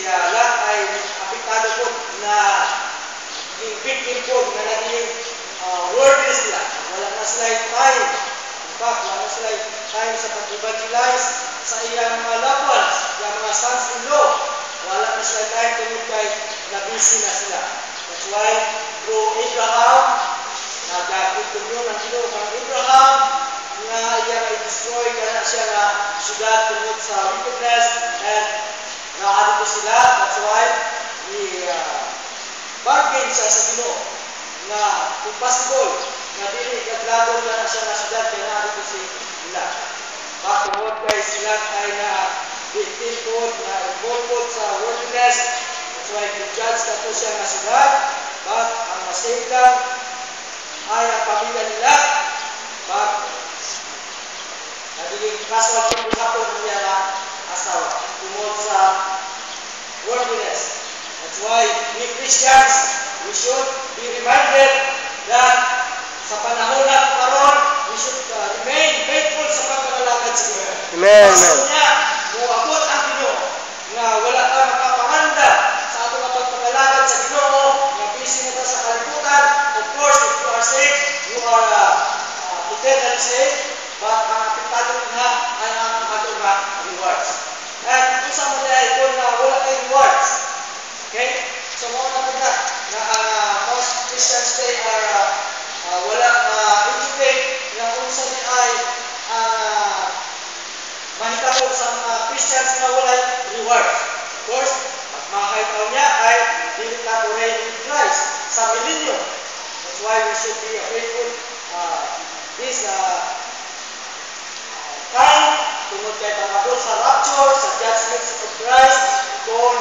Lahat ay apektado po na yung victim po na naging wordless sila. Wala na sila time. In fact, wala na sila time sa pag-evangelize sa iyang mga loved ones, yung mga sons-in-law. Wala na sila time tungkol kay na-busy na sila. That's why, through Abraham, nag-continue ng Ginoo kang Abraham, nga iyang i-destroy kana siya na syudad tungkol sa wickedness and naano ko sila. That's why bargain siya sa Ginoo na kung possible na dili kadladong na siya na syudad kaya naano ko sila. Bakit kay sila ay na victim po na involved sa wickedness. That's why judge na po siya na syudad. But ang masave lang ay ang pamilya nila. But nagiging casual po hapon niya na asawa tungkol sa worldliness. That's why we Christians, we should be reminded that sa panahon na karon, we should remain faithful sa pagkakalakad sa Ginoo. Amen. Pasun niya, muabot ang Ginoo nga wala ka makapanganda sa atong pagkakalakad sa Ginoo, nga busy na ta sa kalibutan. Of course, if you are saved, you are eternally saved, but ang apektado na ay ang atong rewards. And kung sa mga ito na wala kay rewards, okay? So, mga na most Christians today are wala educate na kung sa ay mahitabo sa mga Christians na wala reward. Of course, at makakaitaw niya ay dili ka to reign in Christ sa millennium. That's why we should be faithful this time tungkol kay pagabot sa rapture, sa judgment of Christ, kung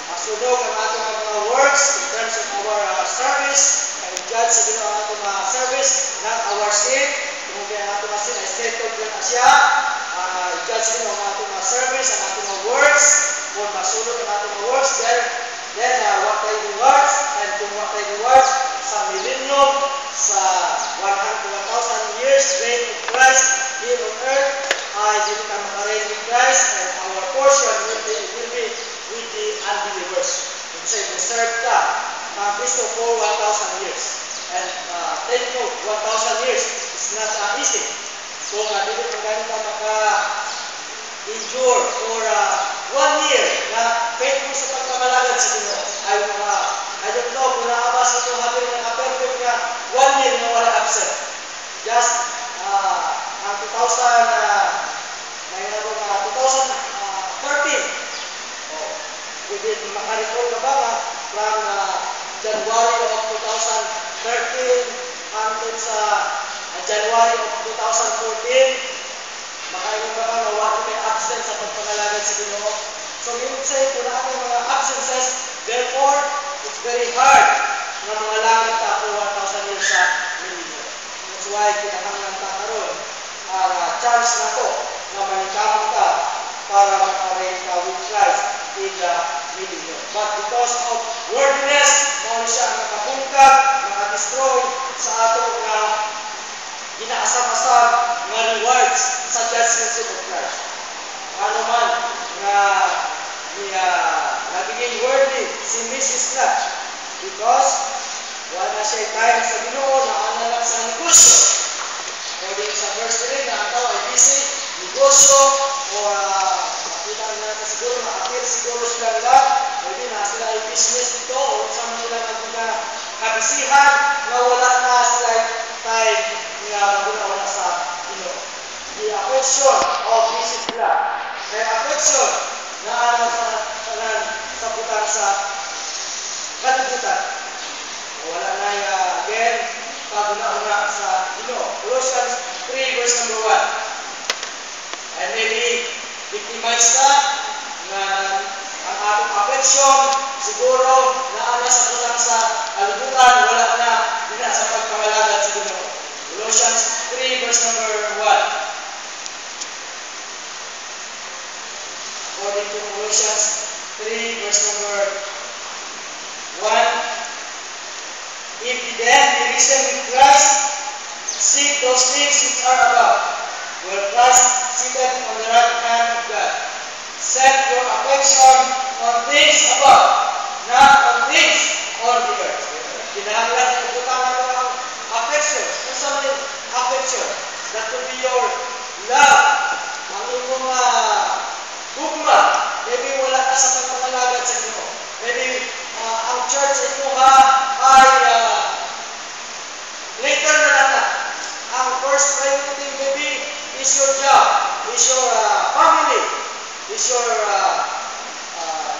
masunog ang atong mga works in terms of our service, kay judge sa Ginoo ang atong mga service, not our sin, kung kay ang atong mga sin ay settled na siya, judge sa Ginoo ang atong mga service, ang atong mga works, kung masunog ang atong mga works, then what tayo rewards, and kung what tayo rewards sa millennium, sa 1,000 years reign of Christ here on earth, ay dito ka makareign in Christ, and our portion will be with the unbelievers. It's reserved ka ng Kristo for 1,000 years. And take note, 1,000 years is not easy. So, dito kung ganito ka maka-endure for 1 year na faithful sa pagkamalagad sa Ginoo. I don't know kung naabas ito hatin na ka-perfect na 1 year na wala absent. Just ang 2013, pwede makaricall ka ba nga from January of 2013 until sa January of 2014, makaingon ka ba na wala may absent sa pagpangalagad sa Ginoo? So you would say, kung natin mga absences, therefore, it's very hard na mga langit na po 1,000 years sa millennium. That's why kinahanglan ta karon chance na to na manikamot ka para makareign ka with Christ in the millennium. But because of worldliness, mao siya ang nakabungkag, nakadestroy sa ato nga ginaasam-asam nga rewards sa judgment seat of Christ. Ano man nga nagiging worldly si Mrs. Clutch because wala siya time sa Ginoo na analak sa negosyo. According sa verse 3 na ang tao ay busy, negosyo, or makita na siguro, ma-appear siguro sila lang, pwede na sila ay business dito, o sa mga kabisihan, na wala na sila time na maguna sa Ginoo. The affection of Mrs. Black, may affection na ano sa butang sa kalibutan. Wala na again, pag-una-una sa Ginoo. Colossians 3 verse number 1. And maybe victimize ka na ang atong affection siguro na sa butang sa kalibutan, wala na din sa pagkamalagad sa Ginoo. Colossians 3 verse number 1. According to Colossians 3 verse number 1, if then be risen with Christ, seek those things which are above, where Christ seated on the right hand of God. Set your affection on things above, not on things on the earth. Kinahanglan ibutang nato ang affection. Kung sa may affection, that will be your love. Ang imong hugma. Maybe wala ka sa pagpangalagad sa Ginoo. Maybe ang church sa imo ay later na lang. Ang first priority maybe is your job, is your family, is your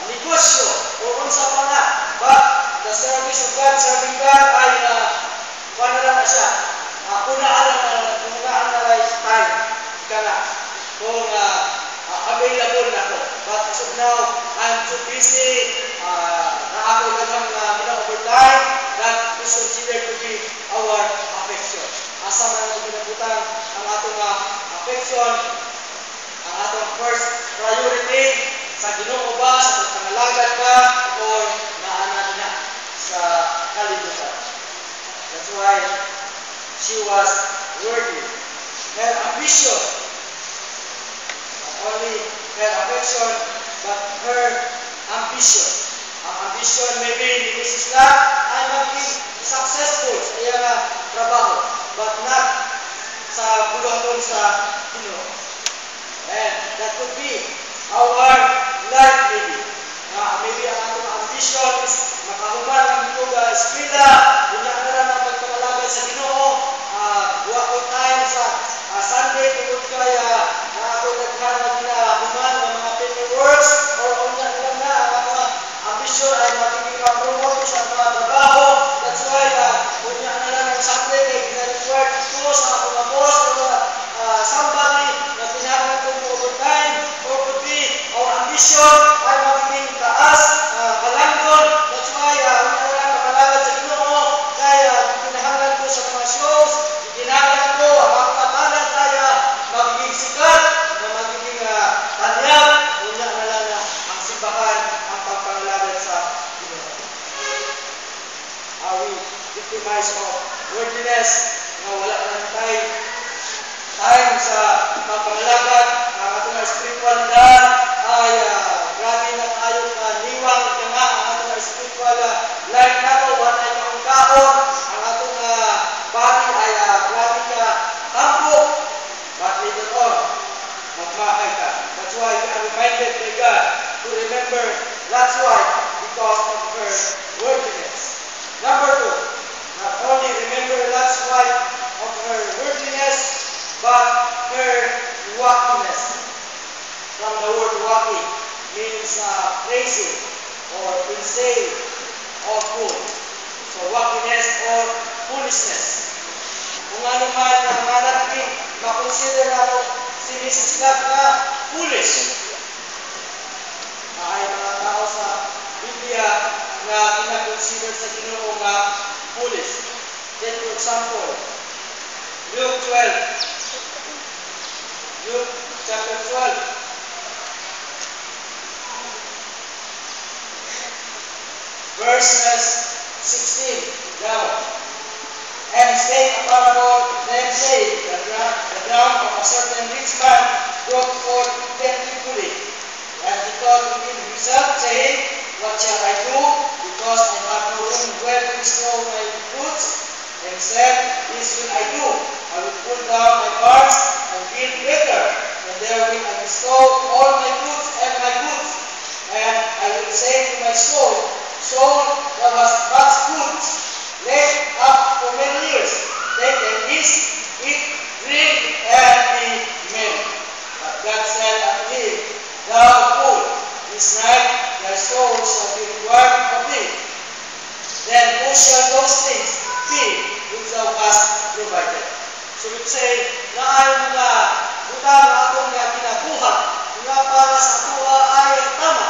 negosyo, o unsa pa na. But the service of God, serving God ay paano lang na siya. Punaan na lang time ka na. Kung available na ko. But as of now, I'm too busy. Na ako daghang overtime. That is considered to be our affection. Asa man ang ginabutang ang atong affection, ang atong first priority sa Ginoo ba, sa pagpangalagad ba, o naanan na sa kalibutan. That's why she was worthy. Her ambition, not only her affection, but her ambition. Ang ambition maybe ni Mrs. Lat ay maging successful sa iyang trabaho, but not sa buluhaton sa Ginoo. And that could be our life maybe. Maybe ang atong ambition is makahuman ang Ginoo sa eskwela, unya na lang ang pagpangalagad sa Ginoo, buwa ko time sa Sunday tungod kay ako naghanap na human ng mga paperworks, or unya na lang na ang atong ambition ay magiging promote sa mga trabaho. That's why unya na lang ang Sunday kay gina-required ito sa akong boss or somebody na pinahanglan kong overtime, or could be our ambition ay magiging taas, kalangdon. That's why unya na lang makalagad sa Ginoo kaya pinahanglan ko sa mga shows, pinahanglan ko ang mga talent kaya magiging sikat na magiging tanyag. Unya na lang ang simbahan ang pagpangalagad sa Ginoo. Are we victimized of worldliness na wala lang time sa pagpangalagad? Ang atong spiritualidad ay grabe na tayo niwang nga ang atong spiritual life nato, wala ay kaon. Ang atong body ay grabe ka tambo, but later on magmahay ka. That's why we are reminded by God to remember Lot's wife because of her worldliness. Number 2, not only remember Lot's wife of her worldliness, but her wackiness. From the word wacky means crazy or insane or fool. So wackiness or foolishness. Kung ano man ang natin makonsider natin si Mrs. Lat na foolish. Ay mga tao sa Biblia na kinakonsider sa Ginoo nga foolish. Then for example, Luke chapter 12. Verses 16 down. And spake a parable to them, saying, the ground of a certain rich man brought forth plentifully. And he thought within himself, saying, what shall I do? Because I have no room where to bestow my goods. And said, this will I do. I will pull down my barns and build greater, and therewith I bestow all my goods. And I will say to my soul, soul, thou hast much goods laid up for many years. Take and eat, drink, and be merry. But God said unto him, thou fool, this night thy soul shall be required of thee. Then who shall those things be which thou hast provided? So we say, naay mga utang na atong kinabuhat, nga para sa atua ay tama.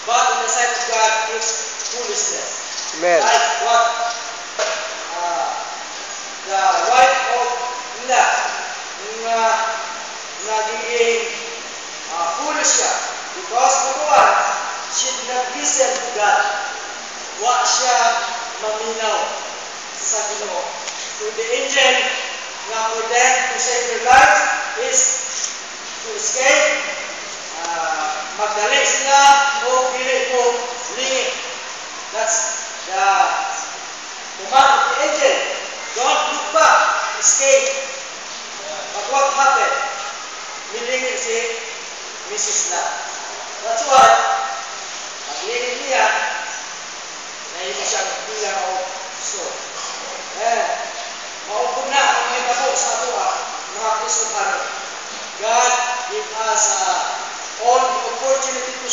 But in the sight of God, it's foolishness. Amen. Like what the wife of Lot, naging foolish siya. Because number one, she did not listen to God. Wa siya maminaw sa Ginoo. To the angel, na for them to save their lives is to escape. Magdali sila o pili ko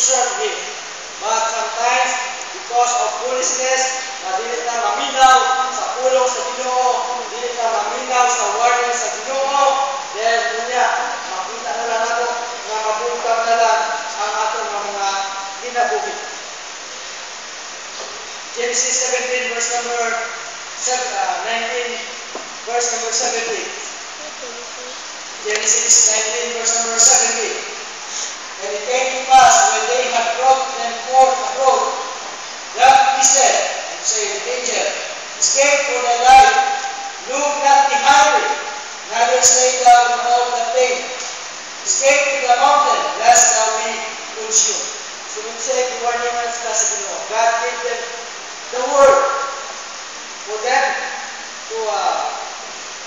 serve Him. But sometimes, because of foolishness, na dili ta maminaw sa pulong sa Ginoo, dili ta maminaw sa warning sa Ginoo, then niya, makita na lang ako na mabungkag na lang ang atong mga kinabuhi. Genesis 17 verse number 19 verse number 17. Genesis 19 verse number 17. And it came to pass when they had brought them forth abroad, that he said, and say the angel, escape for thy life, look not behind thee, neither stay thou in all the plain. Escape to the mountain, lest thou be consumed. So we say, warning us sa Ginoo. God gave them the word for them to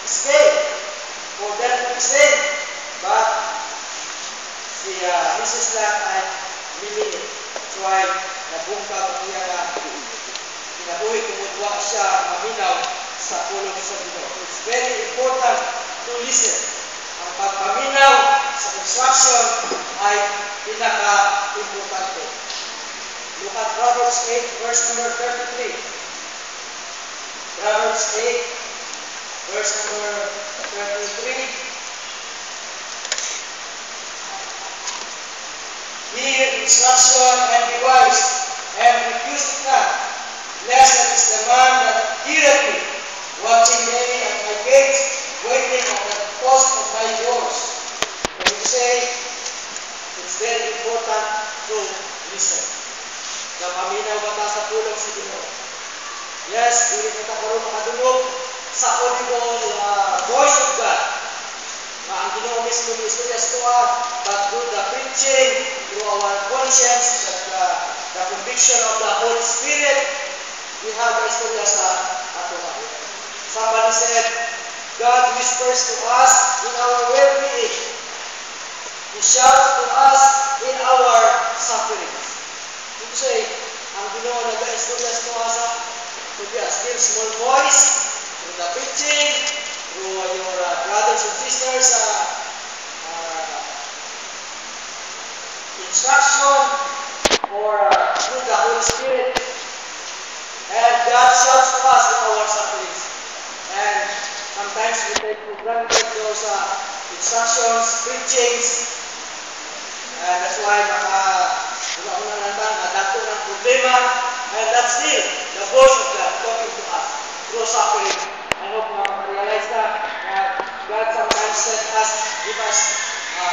escape, for them to escape. But si Mrs. Lot ay limited. That's why nabungkag niya na kinabuhi kumudwa siya maminaw sa pulong sa Ginoo. It's very important to listen. Ang pagpaminaw sa instruction ay pinaka-importante. Look at Proverbs 8 verse number 33. Proverbs 8 verse number 33. Hear instruction and be wise, and refuse it not. Blessed is the man that heareth me, watching daily at my gates, waiting at the post of my doors. When you say, it's very important to listen. Napaminaw ba ta sa pulong sa Ginoo? Yes, dili kita karon makadungog sa audible voice of God. Ang Ginoo mismo ni istorya sa tuwa, but through the preaching, through our conscience, the conviction of the Holy Spirit, we have the istorya sa ato. Somebody said, God whispers to us in our well-being. He shouts to us in our sufferings. Ito say, ang Ginoo nag-istorya sa tuwa sa still small voice, through the preaching, through your brothers and sisters instruction, or through the Holy Spirit. And God shouts to us in our sufferings. And sometimes we take for granted those instructions, preachings, and that's why una-una naman nadato ng problema, and that's still the voice of God talking to us through suffering. I hope ma-realize that God sometimes give us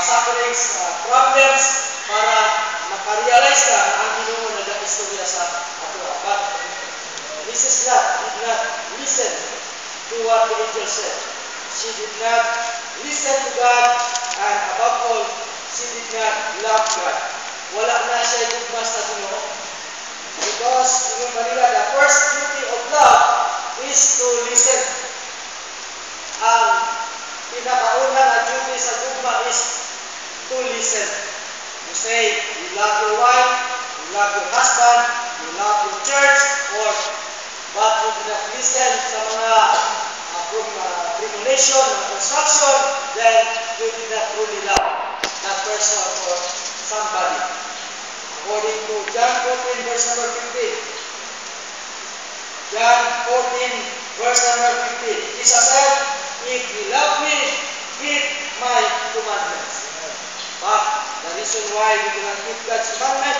sufferings, problems, para makarealize ka na ang Ginoo nag-istorya sa ato. But Mrs. Lot did not listen to what the angel said. She did not listen to God, and above all, she did not love God. Wala na siya itugmas sa Ginoo. Because yung kanila, the first duty of love is to listen. Ang pinakaunang na duty sa gugma is to listen. You say, you love your wife, you love your husband, you love your church, but you do not listen sa mga premonition, instruction, then you did not truly love that person or somebody. According to John 14 verse number 15. John 14 verse number 15. Jesus said, if you love me, keep my commandments. But the reason why we do not keep God's commandment,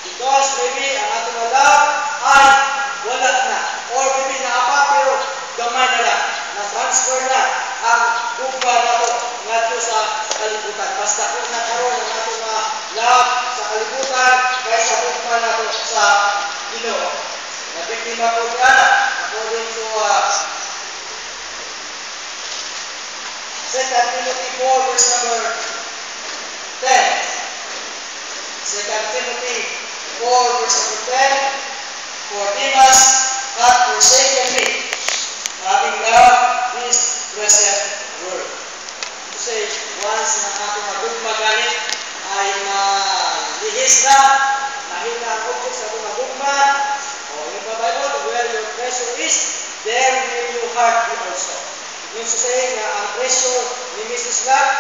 because maybe ang ating love ay wala na. Or maybe naapa pero gamay na lang. Na-transfer na ang ugma na ito ngadto sa kalibutan. Basta kung nakaroon ang ating love sa kalibutan kaysa ugma na ito sa Ginoo. Nabiktima po niya according to 2 Timothy 4 verse number 10. 2 Timothy 4 verse 10. For Demas hath forsaken me, having loved this present world. To say, once na ating magugma ganit ay lihis na, nahina ang object sa ating magugma, o yung Bible, where your treasure is, there will your heart be also. It means to say na ang treasure ni Mrs. Lot